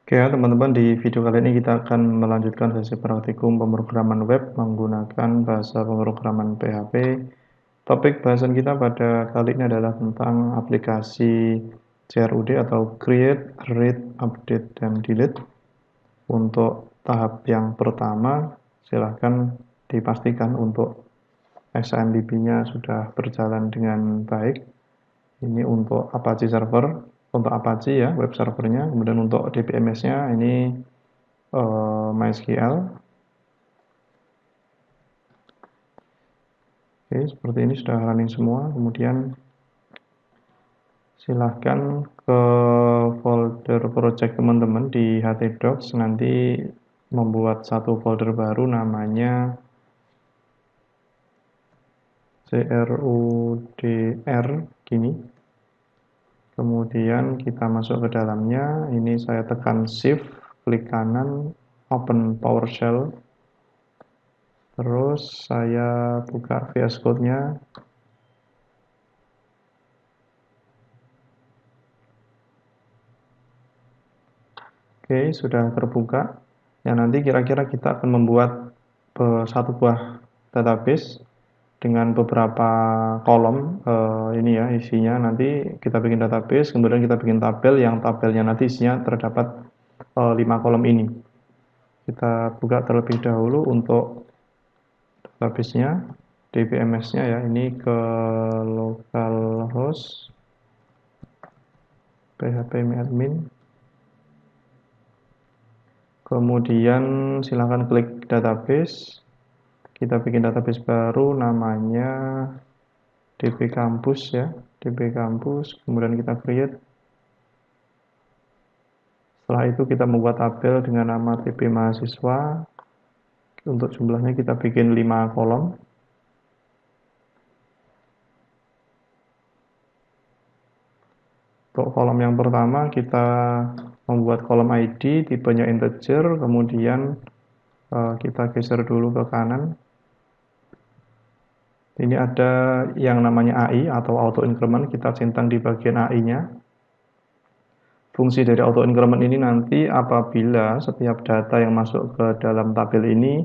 Oke ya teman-teman, di video kali ini kita akan melanjutkan sesi praktikum pemrograman web menggunakan bahasa pemrograman PHP. Topik bahasan kita pada kali ini adalah tentang aplikasi CRUD atau Create, Read, Update, dan Delete. Untuk tahap yang pertama, silahkan dipastikan untuk XAMPP-nya sudah berjalan dengan baik. Ini untuk Apache server, untuk Apache ya, web servernya. Kemudian untuk DBMS-nya ini MySQL. Oke, seperti ini sudah running semua. Kemudian silahkan ke folder project teman-teman di htdocs, nanti membuat satu folder baru namanya CRUDR gini. Kemudian kita masuk ke dalamnya. Ini saya tekan shift, klik kanan, open PowerShell. Terus saya buka VS Code-nya. Oke, sudah terbuka. Ya, nanti kira-kira kita akan membuat satu buah database dengan beberapa kolom. Ini ya isinya. Nanti kita bikin database, kemudian kita bikin tabel yang tabelnya nanti isinya terdapat 5 kolom ini. Kita buka terlebih dahulu untuk database-nya, DBMS-nya ya. Ini ke localhost php-admin. Kemudian silahkan klik database. Kita bikin database baru namanya DB Campus ya, DB Campus. Kemudian kita create. Setelah itu kita membuat tabel dengan nama TP mahasiswa. Untuk jumlahnya kita bikin 5 kolom. Untuk kolom yang pertama kita membuat kolom ID, tipenya integer, kemudian kita geser dulu ke kanan. Ini ada yang namanya AI atau auto increment, kita centang di bagian AI-nya. Fungsi dari auto increment ini nanti apabila setiap data yang masuk ke dalam tabel ini,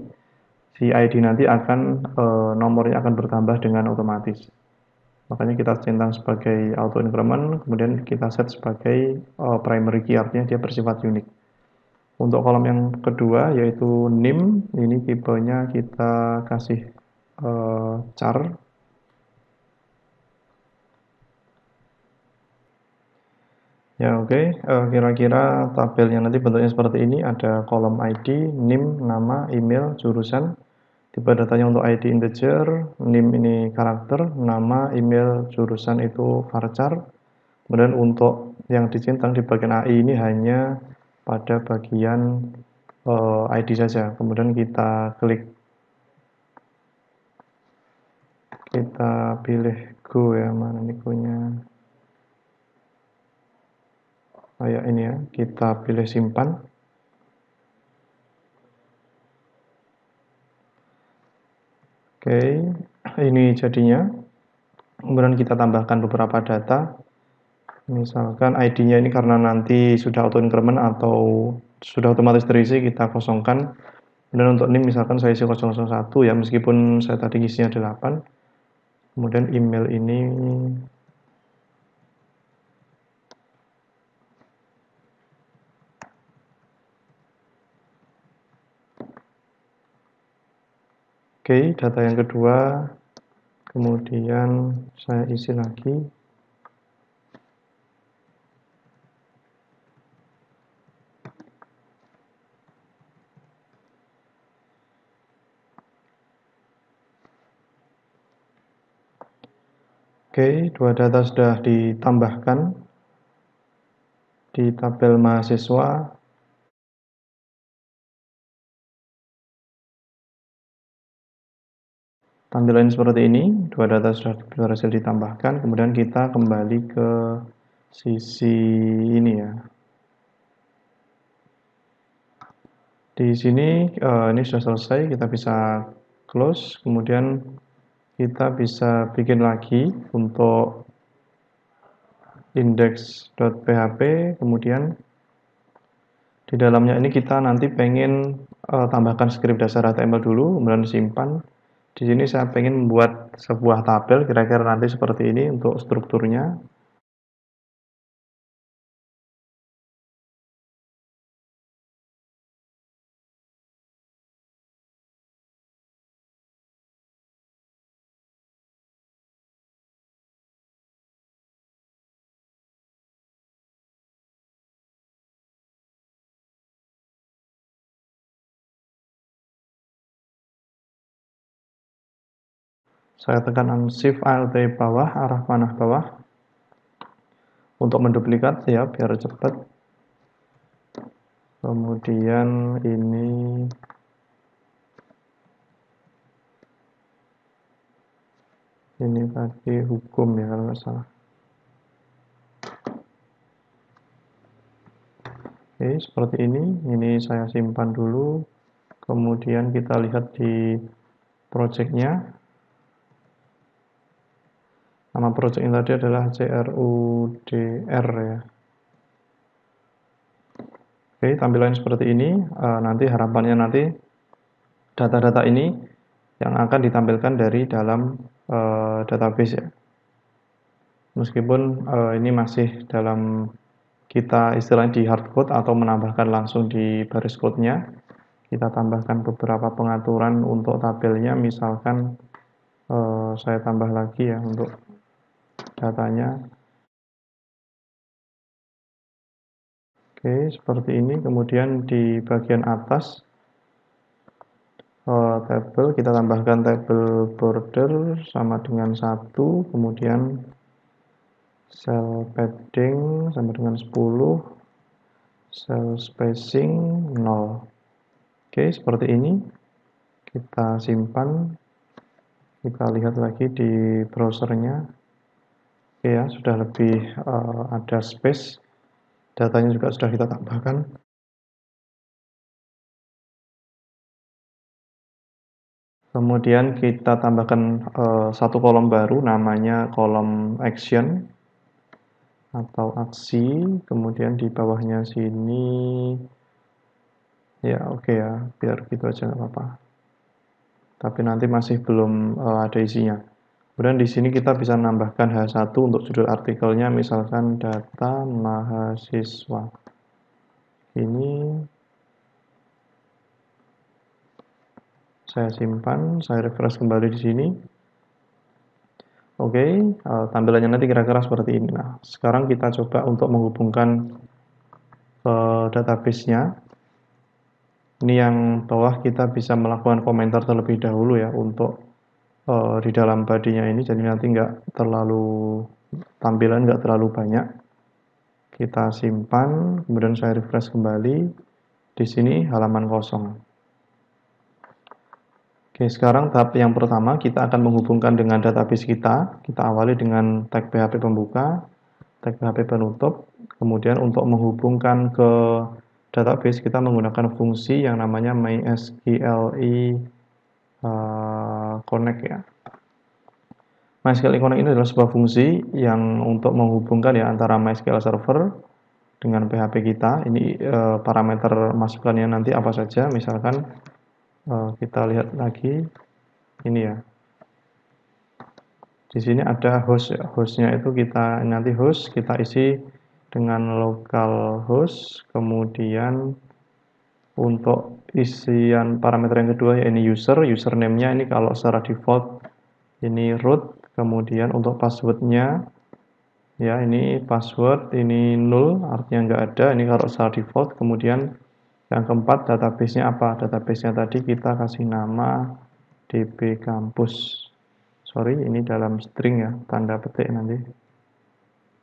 si ID nanti akan nomornya akan bertambah dengan otomatis. Makanya kita centang sebagai auto increment, kemudian kita set sebagai primary key, artinya dia bersifat unik. Untuk kolom yang kedua yaitu NIM, ini tipenya kita kasih char. Ya oke, kira-kira tabelnya nanti bentuknya seperti ini, ada kolom ID, NIM, nama, email, jurusan. Tipe datanya untuk ID integer, NIM ini karakter, nama, email, jurusan itu varchar. Kemudian untuk yang dicentang di bagian AI ini hanya pada bagian ID saja. Kemudian kita klik, kita pilih go ya, mana nih go-nya. Kayak ini ya, kita pilih simpan. Oke, ini jadinya. Kemudian kita tambahkan beberapa data. Misalkan ID-nya ini karena nanti sudah auto increment atau sudah otomatis terisi, kita kosongkan. Kemudian untuk NIM misalkan saya isi 001 ya, meskipun saya tadi isinya 8. Kemudian email ini oke, data yang kedua, kemudian saya isi lagi. Oke, dua data sudah ditambahkan di tabel mahasiswa. Tampilan seperti ini, dua data sudah berhasil ditambahkan. Kemudian kita kembali ke sisi ini ya. Di sini ini sudah selesai, kita bisa close. Kemudian kita bisa bikin lagi untuk index.php. Kemudian Di dalamnya ini kita nanti pengen tambahkan script dasar HTML dulu, kemudian disimpan. Di sini saya pengen membuat sebuah tabel, kira-kira nanti seperti ini untuk strukturnya. Saya tekan Shift Alt bawah, arah panah bawah untuk menduplikat ya, biar cepat. Kemudian ini tadi hukum ya kalau nggak salah. Oke, seperti ini saya simpan dulu. Kemudian kita lihat di projectnya. Nama project ini tadi adalah CRUDR ya. Oke, tampilannya seperti ini. Nanti harapannya nanti data-data ini yang akan ditampilkan dari dalam database ya. Meskipun ini masih dalam kita istilahnya di hardcode atau menambahkan langsung di baris code-nya, kita tambahkan beberapa pengaturan untuk tabelnya, misalkan saya tambah lagi ya untuk datanya. Oke, seperti ini. Kemudian di bagian atas tabel kita tambahkan tabel border sama dengan 1, kemudian cell padding sama dengan 10, cell spacing 0. Oke, seperti ini. Kita simpan, kita lihat lagi di browsernya. Oke ya, sudah lebih ada space, datanya juga sudah kita tambahkan. Kemudian kita tambahkan satu kolom baru, namanya kolom action atau aksi. Kemudian di bawahnya sini ya oke ya, biar gitu aja nggak apa-apa. Tapi nanti masih belum ada isinya. Kemudian di sini kita bisa menambahkan H1 untuk judul artikelnya, misalkan data mahasiswa. Ini saya simpan, saya refresh kembali di sini. Oke, tampilannya nanti kira-kira seperti ini. Nah, sekarang kita coba untuk menghubungkan database-nya. Ini yang bawah kita bisa melakukan komentar terlebih dahulu ya untuk di dalam body-nya ini, jadi nanti nggak terlalu tampilan nggak terlalu banyak. Kita simpan, kemudian saya refresh kembali. Di sini halaman kosong. Oke, sekarang tahap yang pertama kita akan menghubungkan dengan database kita. Kita awali dengan tag PHP pembuka, tag PHP penutup. Kemudian untuk menghubungkan ke database kita menggunakan fungsi yang namanya MySQLi Connect ya. MySQLi Connect ini adalah sebuah fungsi yang untuk menghubungkan ya antara MySQL server dengan PHP kita. Ini parameter masukannya nanti apa saja, misalkan kita lihat lagi ini ya. Di sini ada host ya. Hostnya itu kita nanti host kita isi dengan localhost. Kemudian untuk isian parameter yang kedua ya ini username-nya ini kalau secara default ini root. Kemudian untuk passwordnya ya ini password ini null, artinya nggak ada. Ini kalau secara default. Kemudian yang keempat, database-nya apa? Database-nya tadi kita kasih nama DB Campus. Sorry, ini dalam string ya, tanda petik nanti.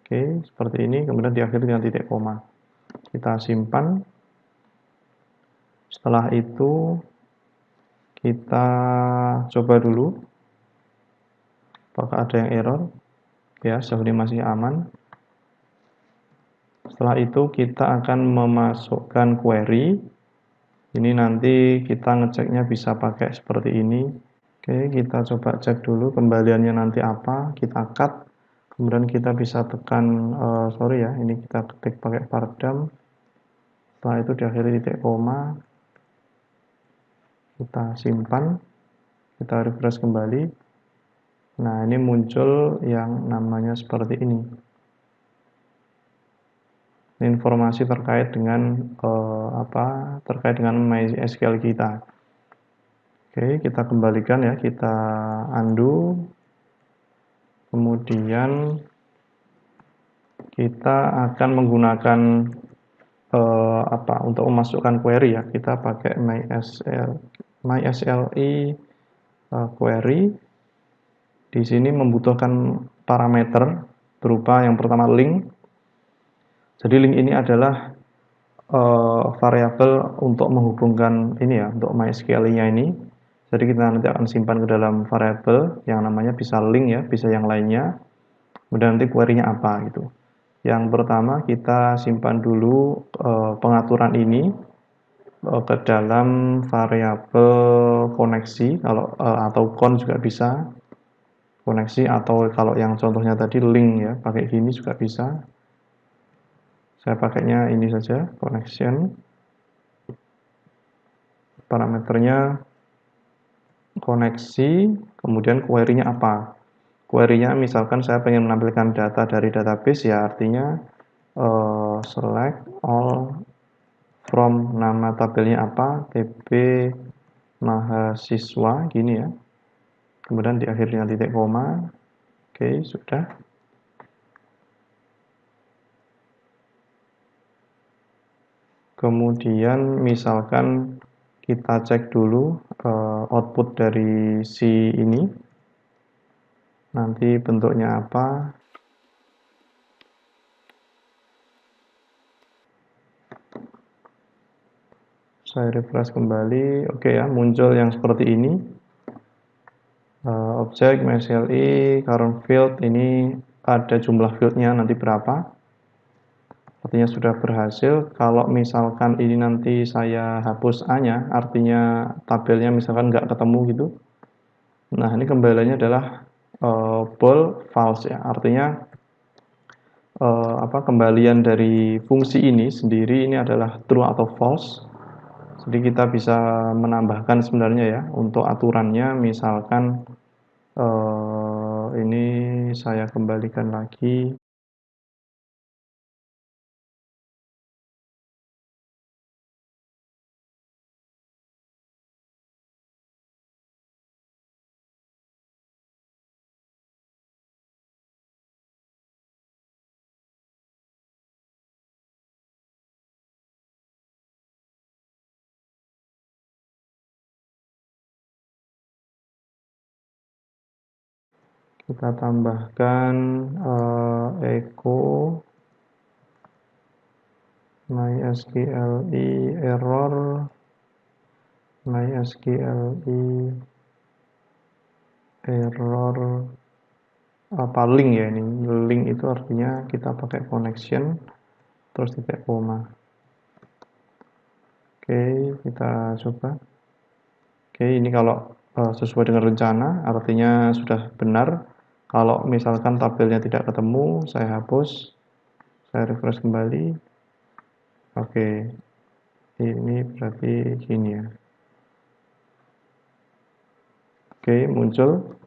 Oke, seperti ini. Kemudian diakhiri dengan titik koma. Kita simpan. Setelah itu, kita coba dulu. Apakah ada yang error? Ya, sejauh ini masih aman. Setelah itu, kita akan memasukkan query. Ini nanti kita ngeceknya bisa pakai seperti ini. Oke, kita coba cek dulu kembaliannya nanti apa. Kita cut, kemudian kita bisa tekan, sorry ya, ini kita ketik pakai pardam. Setelah itu diakhiri titik koma, kita simpan, kita refresh kembali. Nah, ini muncul yang namanya seperti ini. Informasi terkait dengan terkait dengan MySQL kita. Oke, kita kembalikan ya, kita undo. Kemudian kita akan menggunakan untuk memasukkan query ya. Kita pakai MySQL query. Di sini membutuhkan parameter berupa yang pertama link. Jadi link ini adalah variabel untuk menghubungkan ini ya, untuk MySQL-nya ini. Jadi kita nanti akan simpan ke dalam variabel yang namanya bisa link ya, bisa yang lainnya. Kemudian nanti query-nya apa gitu. Yang pertama kita simpan dulu pengaturan ini ke dalam variabel koneksi, kalau atau con juga bisa. Koneksi, atau kalau yang contohnya tadi link ya, pakai gini juga bisa. Saya pakainya ini saja, connection. Parameternya koneksi, kemudian query-nya apa? Query-nya misalkan saya pengen menampilkan data dari database ya, artinya select all from, nama tabelnya apa, TB mahasiswa, gini ya. Kemudian diakhiri dengan titik koma. Oke, sudah. Kemudian misalkan kita cek dulu output dari si ini, nanti bentuknya apa. Saya refresh kembali. Oke ya, muncul yang seperti ini. Objek MySQL current field, ini ada jumlah fieldnya nanti berapa. Artinya sudah berhasil. Kalau misalkan ini nanti saya hapus A-nya, artinya tabelnya misalkan nggak ketemu gitu. Nah, ini kembaliannya adalah bool false ya. Artinya kembalian dari fungsi ini sendiri ini adalah true atau false. Jadi kita bisa menambahkan sebenarnya ya untuk aturannya, misalkan ini saya kembalikan lagi. Kita tambahkan echo MySQL error, MySQL error link ya, ini link itu artinya kita pakai connection terus titik koma. Oke, kita coba. Oke, ini kalau sesuai dengan rencana artinya sudah benar. Kalau misalkan tabelnya tidak ketemu, saya hapus, saya refresh kembali. Oke, ini berarti gini ya. Oke, muncul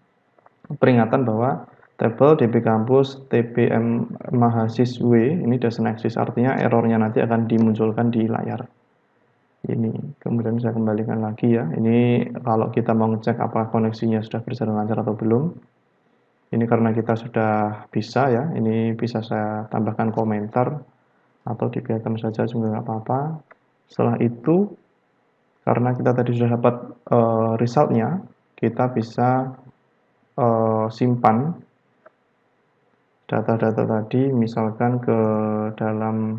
peringatan bahwa tabel DB kampus TBM mahasiswa ini doesn't exist, artinya errornya nanti akan dimunculkan di layar ini. Kemudian saya kembalikan lagi ya, ini kalau kita mau ngecek apakah koneksinya sudah berjalan lancar atau belum. Ini karena kita sudah bisa ya, ini bisa saya tambahkan komentar atau dibiarkan saja juga nggak apa-apa. Setelah itu, karena kita tadi sudah dapat resultnya, kita bisa simpan data-data tadi misalkan ke dalam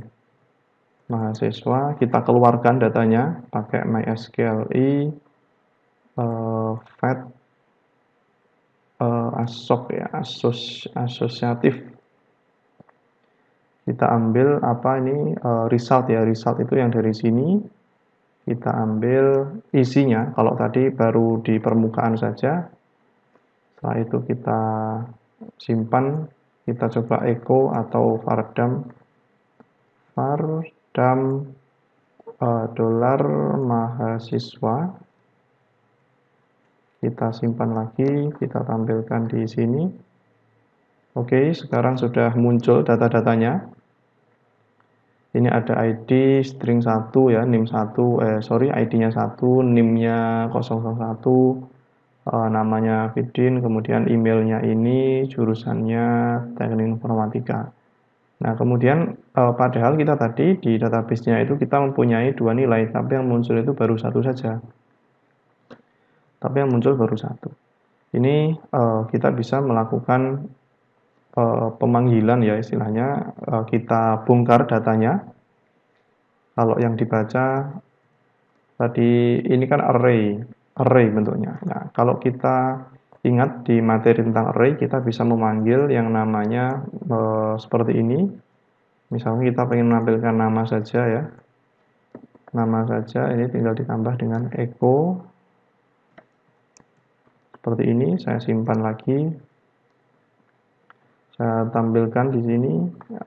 mahasiswa, kita keluarkan datanya pakai MySQL fetch asosiatif. Kita ambil result ya, result itu yang dari sini kita ambil isinya. Kalau tadi baru di permukaan saja, setelah itu kita simpan, kita coba echo atau vardam dolar mahasiswa. Kita simpan lagi, kita tampilkan di sini. Oke, sekarang sudah muncul data-datanya. Ini ada ID string 1 ya, NIM 1, ID-nya 1, NIM-nya 001, namanya Fidin, kemudian emailnya ini, jurusannya Teknik Informatika. Nah, kemudian padahal kita tadi di database-nya itu kita mempunyai 2 nilai, tapi yang muncul itu baru 1 saja. Tapi yang muncul baru 1. Ini kita bisa melakukan pemanggilan ya istilahnya, kita bongkar datanya. Kalau yang dibaca tadi ini kan array bentuknya. Nah, kalau kita ingat di materi tentang array, kita bisa memanggil yang namanya seperti ini. Misalnya kita ingin menampilkan nama saja ya. Nama saja, ini tinggal ditambah dengan echo. Seperti ini, saya simpan lagi. Saya tampilkan di sini.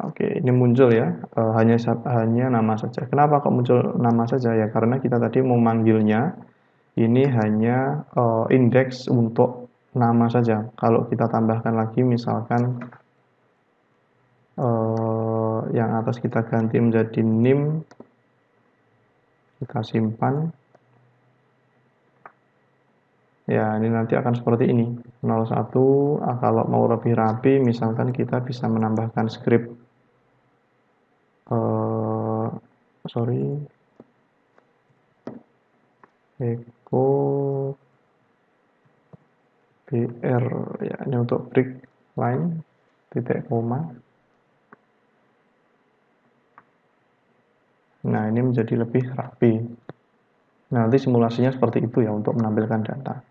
Oke, ini muncul ya, hanya nama saja. Kenapa kok muncul nama saja ya? Karena kita tadi memanggilnya ini hanya indeks untuk nama saja. Kalau kita tambahkan lagi, misalkan yang atas kita ganti menjadi NIM, kita simpan. Ya, ini nanti akan seperti ini. 01, kalau mau lebih rapi, misalkan kita bisa menambahkan script echo br ya, ini untuk break line titik koma. Nah, ini menjadi lebih rapi. Nah, nanti simulasinya seperti itu ya untuk menampilkan data.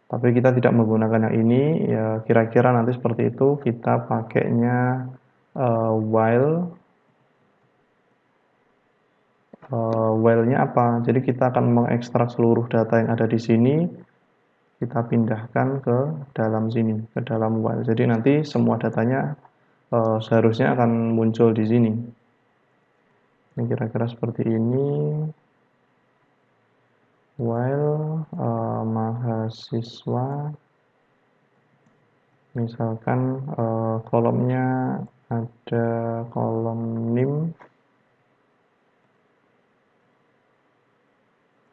Tapi kita tidak menggunakan yang ini, ya kira-kira nanti seperti itu. Kita pakainya while-nya apa? Jadi kita akan mengekstrak seluruh data yang ada di sini, kita pindahkan ke dalam sini, ke dalam while. Jadi nanti semua datanya seharusnya akan muncul di sini. Ini kira-kira seperti ini. While mahasiswa, misalkan kolomnya ada kolom NIM,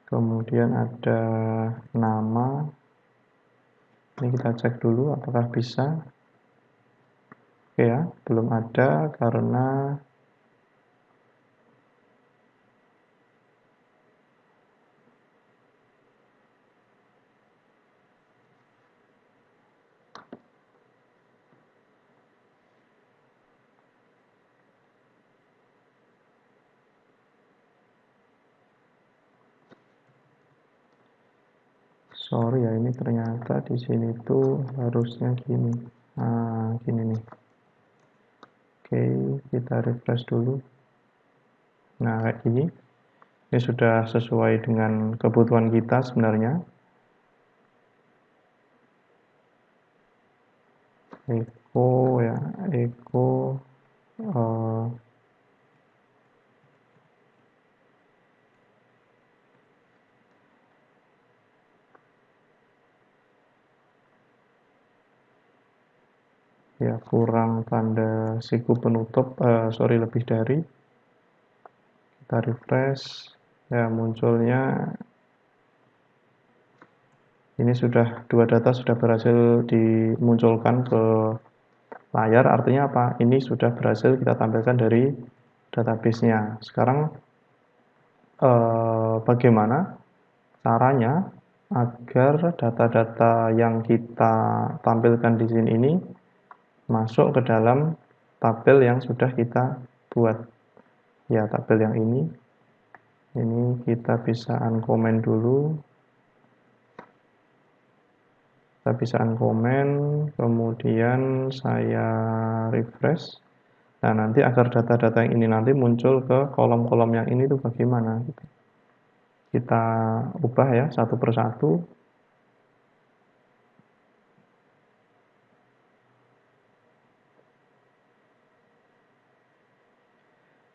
kemudian ada nama. Ini kita cek dulu apakah bisa. Oke ya, belum ada karena sorry ya, ini ternyata di sini tuh harusnya gini. Nah, gini nih. Oke, kita refresh dulu. Nah, kayak gini. Ini sudah sesuai dengan kebutuhan kita sebenarnya. Echo ya, echo ya kurang tanda siku penutup, lebih dari. Kita refresh, ya munculnya ini sudah dua data sudah berhasil dimunculkan ke layar. Artinya apa? Ini sudah berhasil kita tampilkan dari database-nya. Sekarang bagaimana caranya agar data-data yang kita tampilkan di sini ini masuk ke dalam tabel yang sudah kita buat. Ya, tabel yang ini kita bisa uncomment dulu. Kita bisa uncomment, kemudian saya refresh. Nah, nanti agar data-data yang ini nanti muncul ke kolom-kolom yang ini tuh bagaimana gitu. Kita ubah ya satu persatu.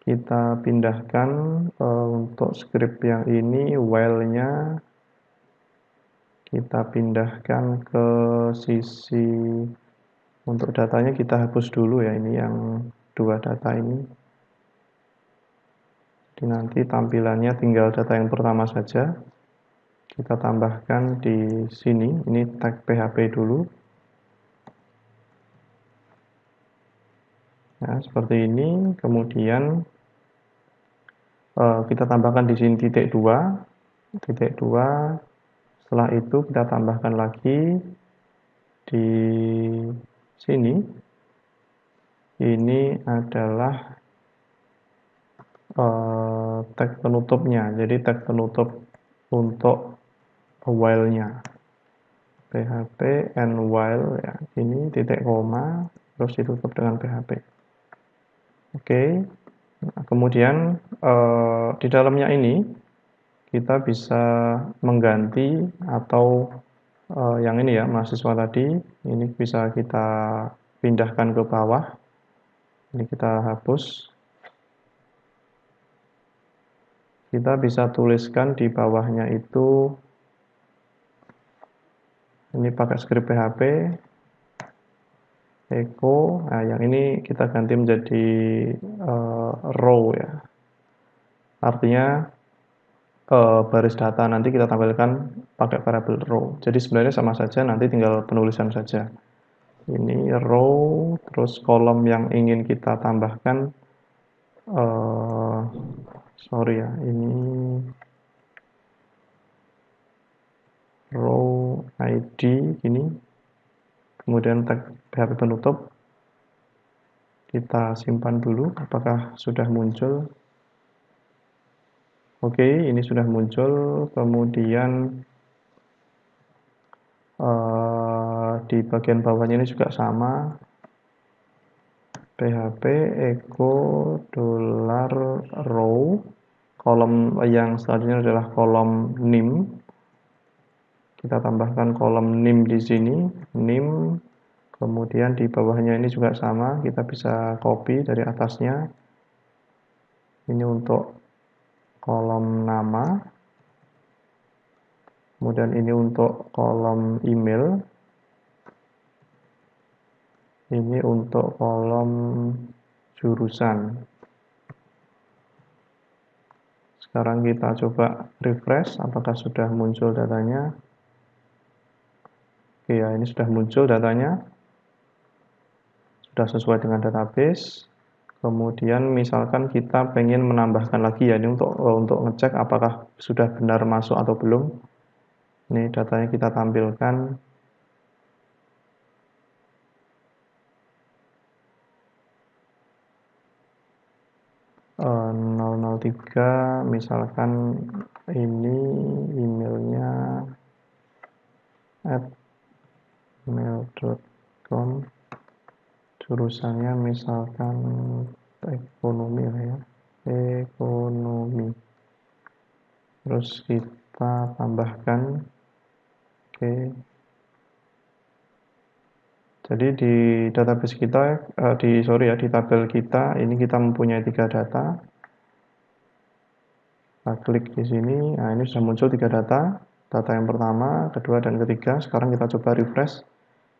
Kita pindahkan untuk untuk script yang ini while-nya kita pindahkan ke sisi untuk datanya kita hapus dulu ya, ini yang dua data ini. Jadi nanti tampilannya tinggal data yang pertama saja. Kita tambahkan di sini, ini tag PHP dulu. Nah, seperti ini. Kemudian kita tambahkan di sini titik 2. Setelah itu kita tambahkan lagi di sini. Ini adalah tag penutupnya. Jadi tag penutup untuk while-nya. PHP and while ya. Ini titik koma terus ditutup dengan PHP. Oke. Nah, kemudian di dalamnya ini kita bisa mengganti atau yang ini ya, mahasiswa tadi, ini bisa kita pindahkan ke bawah. Ini kita hapus. Kita bisa tuliskan di bawahnya itu, ini pakai script PHP, echo, nah yang ini kita ganti menjadi row ya. Artinya baris data nanti kita tampilkan pakai variabel row. Jadi sebenarnya sama saja, nanti tinggal penulisan saja. Ini row, terus kolom yang ingin kita tambahkan, sorry ya, ini row ID ini, kemudian tag PHP penutup. Kita simpan dulu, apakah sudah muncul? Oke, ini sudah muncul. Kemudian di bagian bawahnya ini juga sama, PHP echo $row. Kolom yang selanjutnya adalah kolom NIM. Kita tambahkan kolom NIM di sini, NIM. Kemudian di bawahnya ini juga sama, kita bisa copy dari atasnya. Ini untuk kolom nama. Kemudian ini untuk kolom email. Ini untuk kolom jurusan. Sekarang kita coba refresh, apakah sudah muncul datanya. Oke ya, ini sudah muncul datanya. Sudah sesuai dengan database. Kemudian misalkan kita pengen menambahkan lagi ya, ini untuk ngecek apakah sudah benar masuk atau belum. Ini datanya kita tampilkan. 003, misalkan ini emailnya @mail.com, jurusannya misalkan ekonomi lah ya, ekonomi. Terus kita tambahkan, oke. Jadi di database kita, di tabel kita, ini kita mempunyai 3 data. Kita klik di sini, nah ini sudah muncul 3 data. Data yang pertama, kedua, dan ketiga. Sekarang kita coba refresh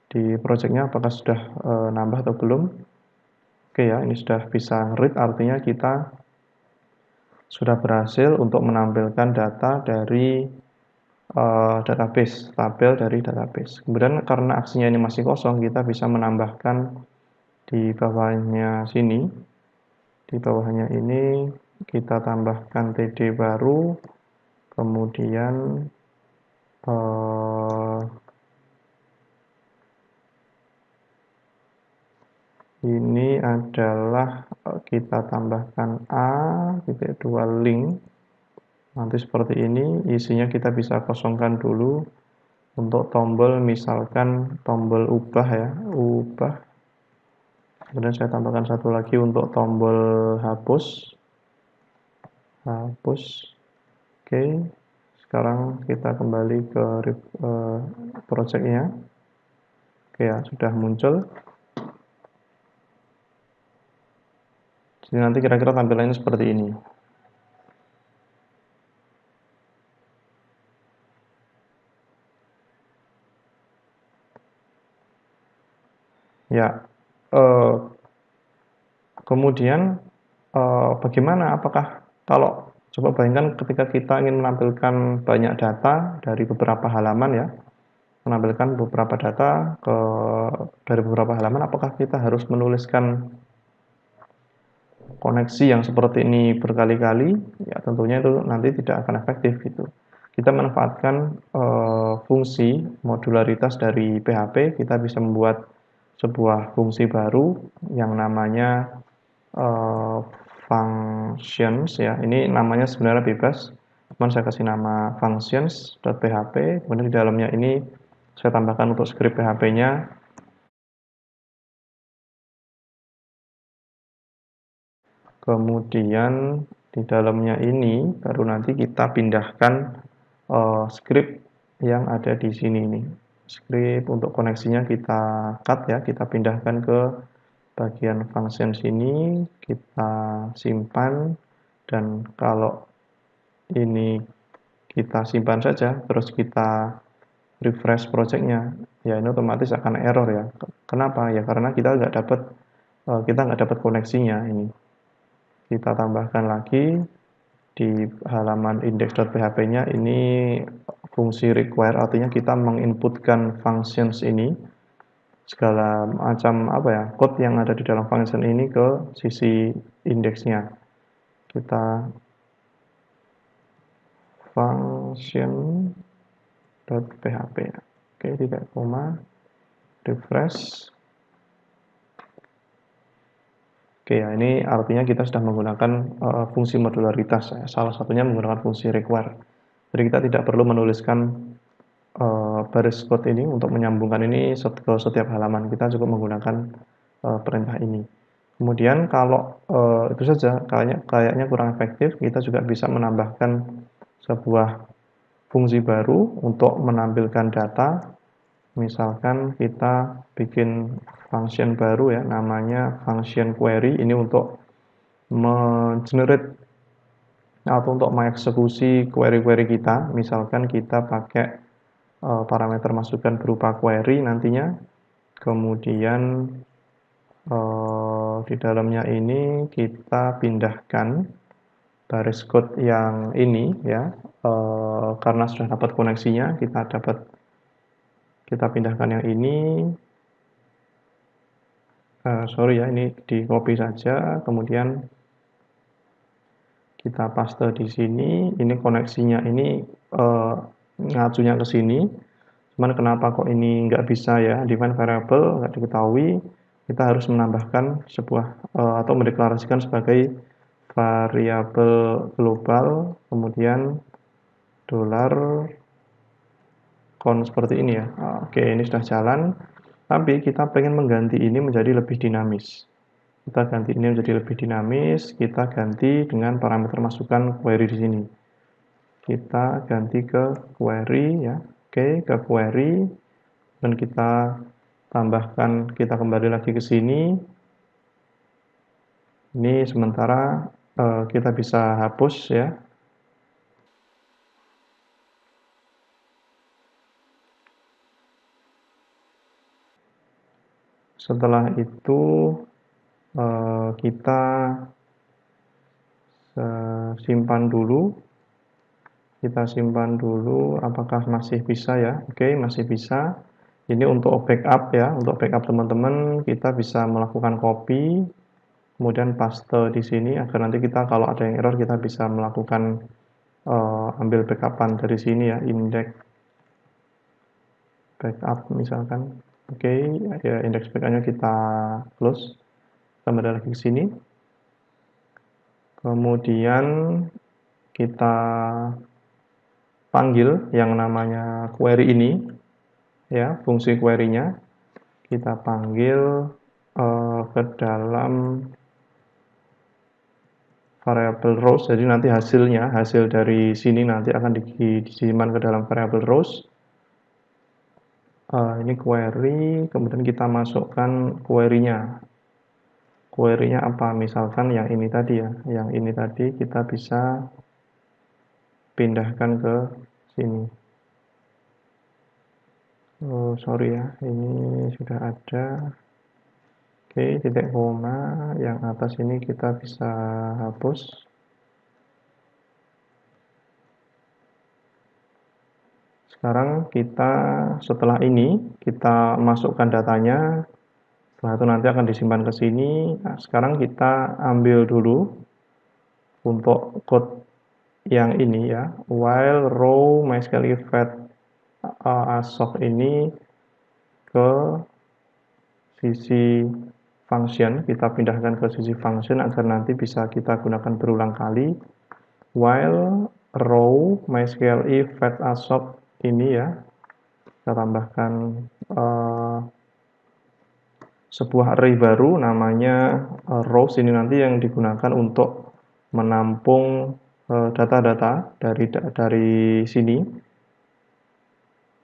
di projectnya, apakah sudah nambah atau belum. Oke ya, ini sudah bisa read, artinya kita sudah berhasil untuk menampilkan data dari database, tabel dari database. Kemudian karena aksinya ini masih kosong, kita bisa menambahkan di bawahnya sini. Di bawahnya ini kita tambahkan TD baru, kemudian ini adalah kita tambahkan A.2 link. Nanti seperti ini, isinya kita bisa kosongkan dulu. Untuk tombol, misalkan tombol ubah ya, ubah. Kemudian saya tambahkan satu lagi untuk tombol hapus. Hapus. Oke. Sekarang kita kembali ke projectnya. Oke ya, sudah muncul. Jadi nanti kira-kira tampilannya seperti ini. Ya, eh, kemudian bagaimana? Apakah kalau coba bayangkan ketika kita ingin menampilkan banyak data dari beberapa halaman ya, menampilkan beberapa data dari beberapa halaman, apakah kita harus menuliskan koneksi yang seperti ini berkali-kali? Ya tentunya itu nanti tidak akan efektif gitu. Kita manfaatkan fungsi modularitas dari PHP, kita bisa membuat sebuah fungsi baru yang namanya eh, functions ya. Ini namanya sebenarnya bebas, cuman saya kasih nama functions.php. Kemudian di dalamnya ini saya tambahkan untuk script PHP-nya. Kemudian di dalamnya ini baru nanti kita pindahkan script yang ada di sini ini. Script untuk koneksinya kita cut ya, kita pindahkan ke bagian function sini, kita simpan, dan kalau ini kita simpan saja, terus kita refresh projectnya, ya ini otomatis akan error ya. Kenapa? Ya karena kita nggak dapat koneksinya ini. Kita tambahkan lagi di halaman index.php-nya ini fungsi require, artinya kita menginputkan functions ini, segala macam apa ya, code yang ada di dalam function ini ke sisi indeksnya. Kita function.php. Oke, tidak koma, refresh. Oke ya, ini artinya kita sudah menggunakan fungsi modularitas ya. Salah satunya menggunakan fungsi require. Jadi kita tidak perlu menuliskan baris code ini untuk menyambungkan ini ke setiap halaman. Kita cukup menggunakan perintah ini. Kemudian kalau itu saja kayaknya kurang efektif, kita juga bisa menambahkan sebuah fungsi baru untuk menampilkan data. Misalkan kita bikin function baru ya, namanya function query. Ini untuk mengenerate atau untuk mengeksekusi query-query kita. Misalkan kita pakai parameter masukan berupa query nantinya. Kemudian di dalamnya ini kita pindahkan baris code yang ini ya, karena sudah dapat koneksinya, kita pindahkan yang ini. Sorry ya, ini di copy saja, kemudian kita paste di sini. Ini koneksinya ini ngacunya ke sini. Cuman kenapa kok ini nggak bisa ya, define variable nggak diketahui. Kita harus menambahkan sebuah atau mendeklarasikan sebagai variabel global, kemudian dolar count seperti ini ya. Oke, ini sudah jalan. Tapi kita pengen mengganti ini menjadi lebih dinamis. Kita ganti ini menjadi lebih dinamis, kita ganti dengan parameter masukan query di sini. Kita ganti ke query ya. Oke, ke query dan kita tambahkan, kita kembali lagi ke sini. Ini sementara kita bisa hapus ya. Setelah itu kita simpan dulu. Kita simpan dulu apakah masih bisa ya. Oke, masih bisa. Ini untuk backup ya, untuk backup teman-teman kita bisa melakukan copy, kemudian paste di sini agar nanti kita kalau ada yang error kita bisa melakukan ambil backupan dari sini ya, index backup misalkan. Oke, ya index backupnya kita close, kembali lagi ke sini. Kemudian kita panggil yang namanya query ini ya, fungsi query-nya kita panggil ke dalam variabel rows. Jadi nanti hasil dari sini nanti akan disimpan ke dalam variabel rows. Ini query, kemudian kita masukkan query-nya. Query-nya apa? Misalkan yang ini tadi ya, yang ini tadi kita bisa pindahkan ke sini. Oh, sorry ya, ini sudah ada. Oke, titik koma yang atas ini kita bisa hapus. Sekarang kita setelah ini kita masukkan datanya. Setelah itu nanti akan disimpan ke sini. Nah, sekarang kita ambil dulu untuk code yang ini ya, while row MySQL if fetch assoc ini ke sisi function, kita pindahkan ke sisi function agar nanti bisa kita gunakan berulang kali. While row MySQL if fetch assoc ini ya, kita tambahkan sebuah array baru namanya rows. Ini nanti yang digunakan untuk menampung data-data dari sini.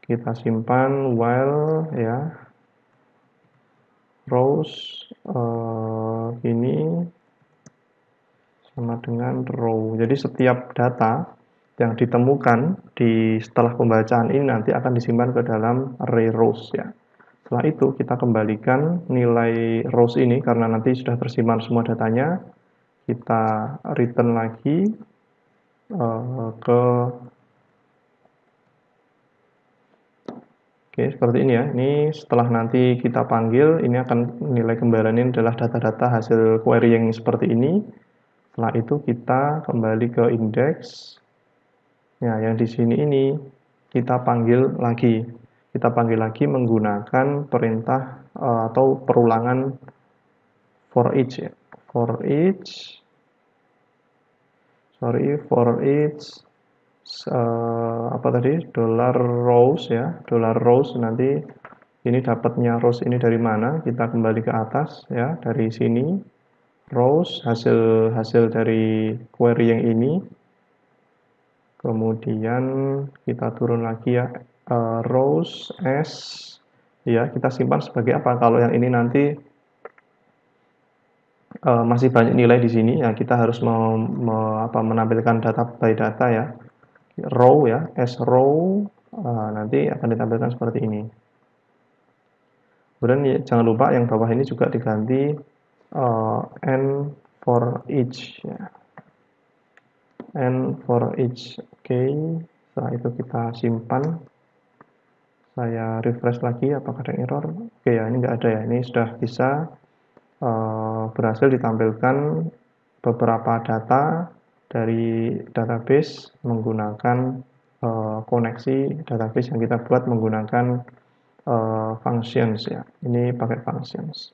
Kita simpan while ya rows ini sama dengan row. Jadi setiap data yang ditemukan setelah pembacaan ini nanti akan disimpan ke dalam array rows ya. Setelah itu kita kembalikan nilai rows ini karena nanti sudah tersimpan semua datanya. Kita return lagi ke Oke, seperti ini ya. Ini setelah nanti kita panggil, ini akan nilai kembalian ini adalah data-data hasil query yang seperti ini. Setelah itu kita kembali ke index. Ya, yang di sini ini kita panggil lagi. Kita panggil lagi menggunakan perintah atau perulangan for each ya. For each apa tadi, $rows ya, $rows. Nanti ini dapatnya rows ini dari mana, kita kembali ke atas ya, dari sini rows, hasil dari query yang ini, kemudian kita turun lagi ya, rows s ya, kita simpan sebagai apa kalau yang ini nanti masih banyak nilai di sini ya, kita harus menampilkan data by data ya, row ya, s row, nanti akan ditampilkan seperti ini. Kemudian ya, jangan lupa yang bawah ini juga diganti n for each ya, n for each. Oke, setelah itu kita simpan. Saya refresh lagi apakah ada error. Oke ya, ini nggak ada ya, ini sudah bisa berhasil ditampilkan beberapa data dari database menggunakan koneksi database yang kita buat menggunakan functions ya. Ini pakai functions.